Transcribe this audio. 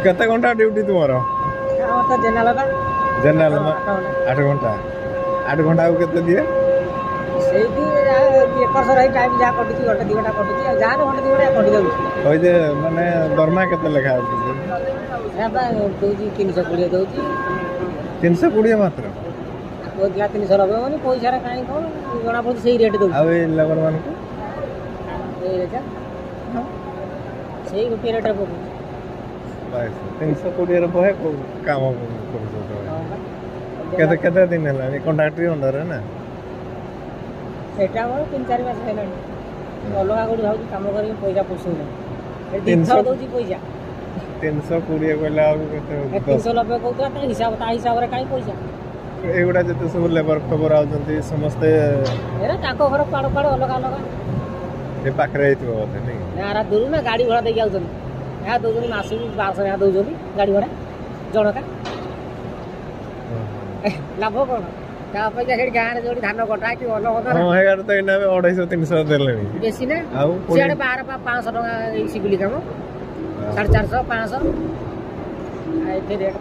केते घंटा ड्यूटी तुमर तो जनरल 8 घंटा 8 घंटा को केते दिए टाइम जहाँ कटुची घंटे 2 घंटा कटुची जहाँ तो घंटे 2 घंटा कटि जाऊँ ओइ जे माने दरमा केते लेखा दौर 320 दौर 320 मात्र कहला 390 मैंने पैसा कहीं कौन जना पड़े से रेट दौर लेबर मान को से गोटे रेट पकड़ 320 बहे काम केते केते दिन है कॉन्ट्रैक्टरी अंडर है ना सेटा मोर 3-4 मास हेलानी अलगा कोडी भाउ काम करी पैसा पोसौ ना 300 दउची पैसा 320 कहला केते 390 कहतो ता हिसाब रे काई पैसा एगुडा जते सब लेबर खबर आउजंती समस्त एरा ताको घर पाड़ पाड़ अलगा अलगा ए पाखरे आइतो बोते नहीं यारा दूर ना गाड़ी घोड़ा दे जाउछन या दउजनी मासु 1200 या दउजनी गाड़ी घोड़ा जनका लाभ कोन ता पैसा हेड गां रे जोडी धान कटा कि अलो होता हां हेगार तो इना 250 300 देलेनी बेसी ना आउ सियाडे 500 टका सिगुली काम 450 500 आ एते रेट